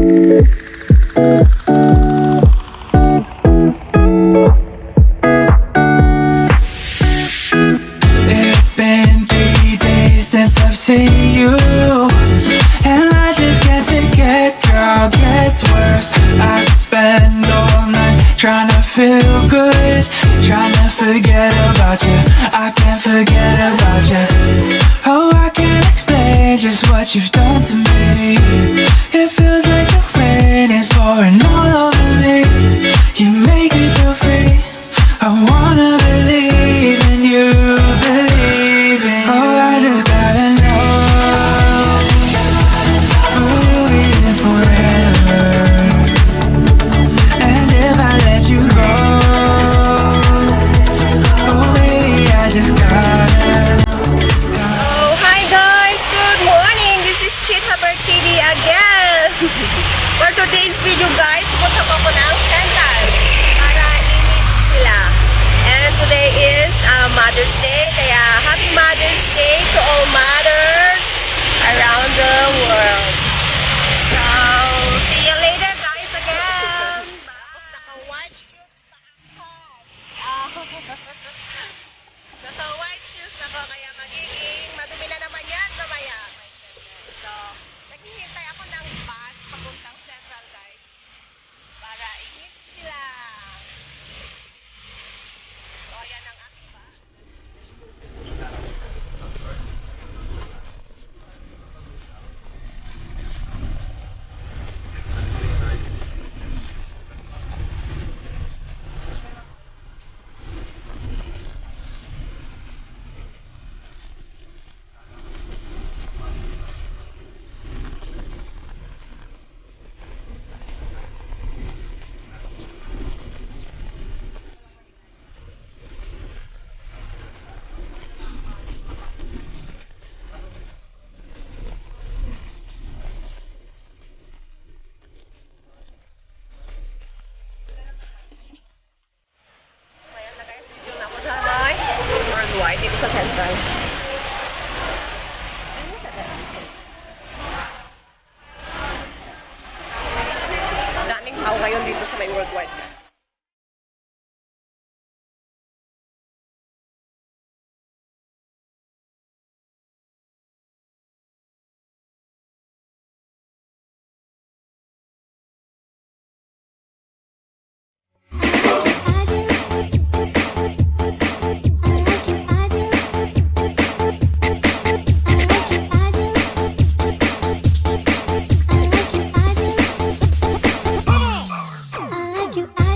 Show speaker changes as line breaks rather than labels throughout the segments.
It's been 3 days since I've seen you, and I just can't forget, girl, gets worse. I spend all night trying to feel good, trying to forget about you. I can't forget about you. Oh, I can't explain just what you've done to me. It feels like the rain is pouring all over me. You make me feel free. I wanna believe in you, believe in you. Oh, I just gotta know, will you be there forever? And if I let you go, oh baby, I just gotta.
Oh, hi guys! Good morning! This is Chit Haber TV again! For today's video guys, punta ko ng Central para i-meet sila. And today is Mother's Day, kaya Happy Mother's Day to all mothers around the world. So, see you later guys again! Naka-white shoes na ako. Naka-white shoes na ako, kaya magiging madumi na naman yan mamaya. So, naghihintay ako ng bus papuntang Central guys para i-meet sila. So, ayan ang aking bus. Ayan na guys, video na ako sa may Worldwide dito sa Central. Daming tao ngayon dito sa may Worldwide.
I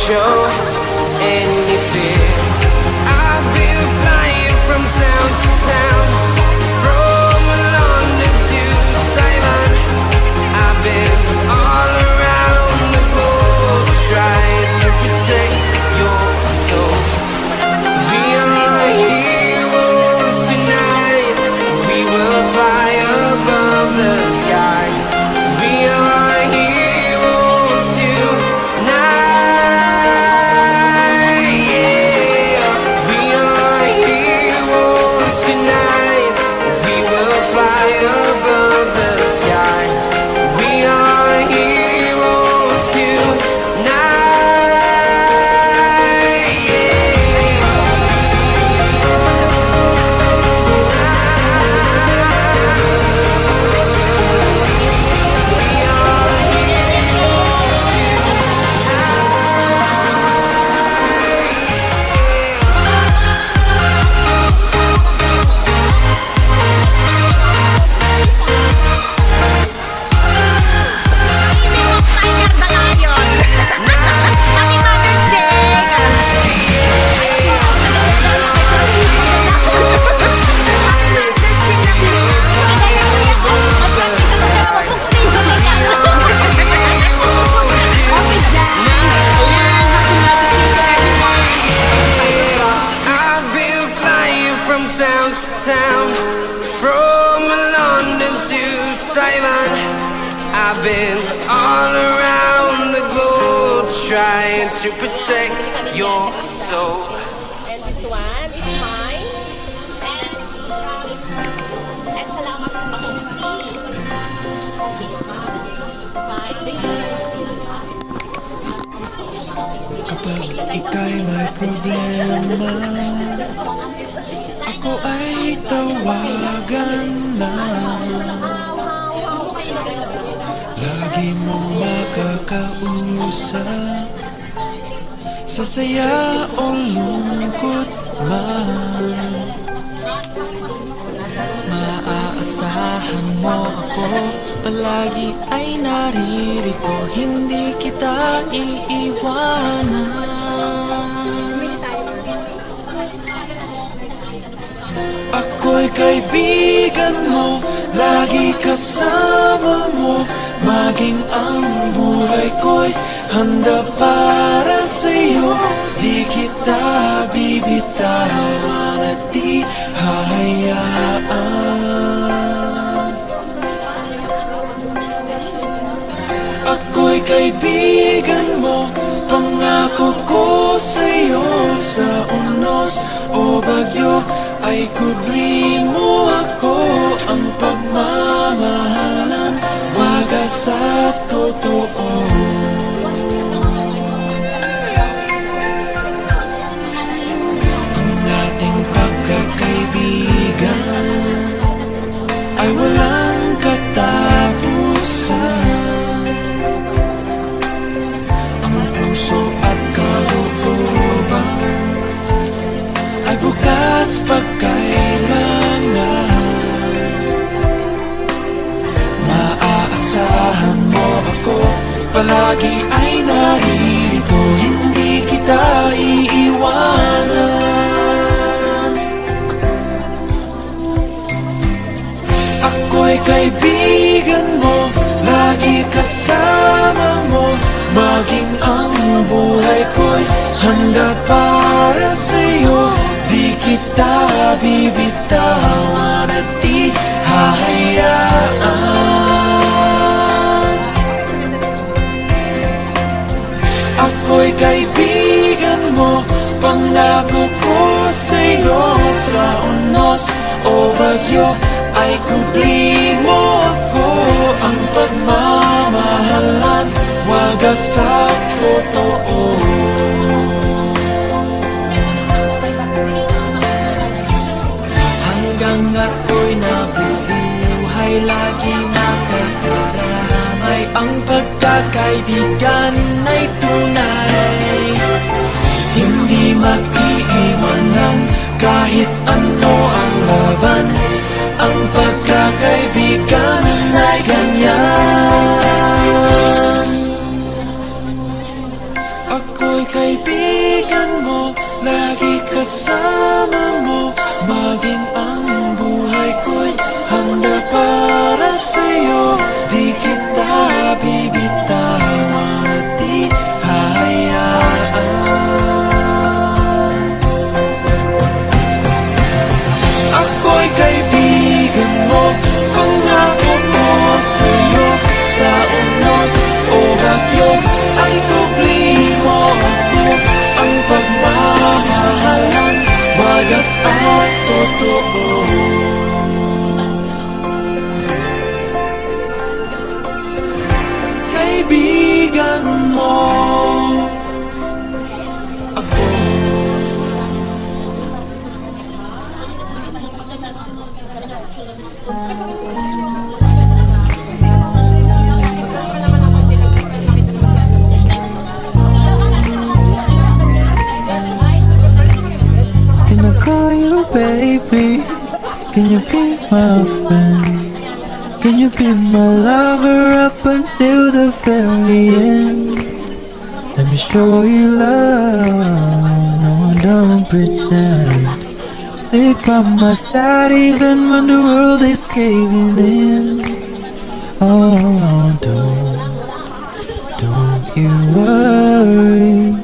show any fear. I've been flying from town to town, from London to Taiwan. I've been all around the globe trying to protect your soul. We are heroes tonight. We will fly above the sky. We are heroes tonight. Yeah. We are heroes tonight. We will fly above the sky. We are heroes tonight.
Happy Mother's Day!
I've been flying from town to town, from London to Taiwan. I've been all around the globe trying to protect your soul.
And this one is mine. And salamat sa
Kapag ika'y may problema, ako ay tawagan lamang. Lagi mong makakausap, sa saya o lungkot man. Maaasahan mo ako, palagi ay naririto, hindi kita iiwanan. Ako'y kaibigan mo, lagi kasama mo, maging ang buhay ko'y handa para sa'yo. Di kita bibitawan at di hahayaan. Ako'y kaibigan mo, pangako ko sa'yo. Sa unos o bagyo ay kubli mo ako. Ang pagmamahalan, wagas sa totoo. Ang ating pagkakaibigan ay walang katapusan. Ang puso at kalooban ay bukas pagkailangan. Maaasahan mo ako, palagi ay naririto, hindi kita iiwanan. Ako'y kaibigan mo, lagi kasama mo, maging ang buhay ko'y handa para sa'yo. Di kita bibitawan at di hahayaan. Ako'y kaibigan mo, pangako ko sa'yo. Sa unos o bagyo ay kubli mo ako. Ang pagmamahalan, wagas sa totoo. Hanggang ako'y nabubuhay, lagi nakakaramay. Ang pagkakaibigan ay tunay, hindi mag-iiwanan kahit ano ang laban. Ang pagkakaibigan ay ganyan. Ako'y kaibigan mo, lagi kasama mo, maging ang buhay ko'y handa para sa'yo. Di kita bibitawan at di hahayaan. Ako'y kaibigan mo, pangako ko sa'yo. Sa unos o bagyo ay kubli mo ako. Ang pagmamahalan, wagas at totoo. Kaibigan mo ako.
Can I call you baby? Can you be my friend? Can you be my lover up until the very end? Let me show you love, no, don't pretend. Stick by my side even when the world is caving in. Oh, don't you worry,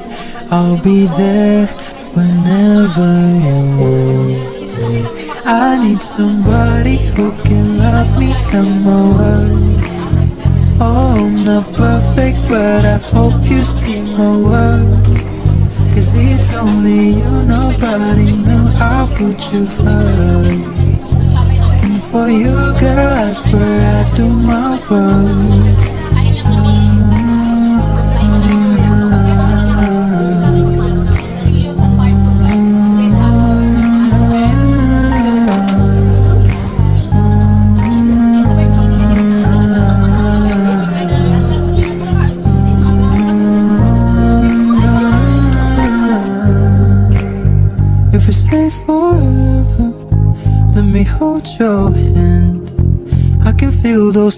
I'll be there whenever you want me. I need somebody who can love me and my words. Oh, I'm not perfect, but I hope you see my worth. 'Cause it's only you, nobody knew I'll put you first. And for you, girl, I swear I do my worst. If we stay forever, let me hold your hand. I can feel those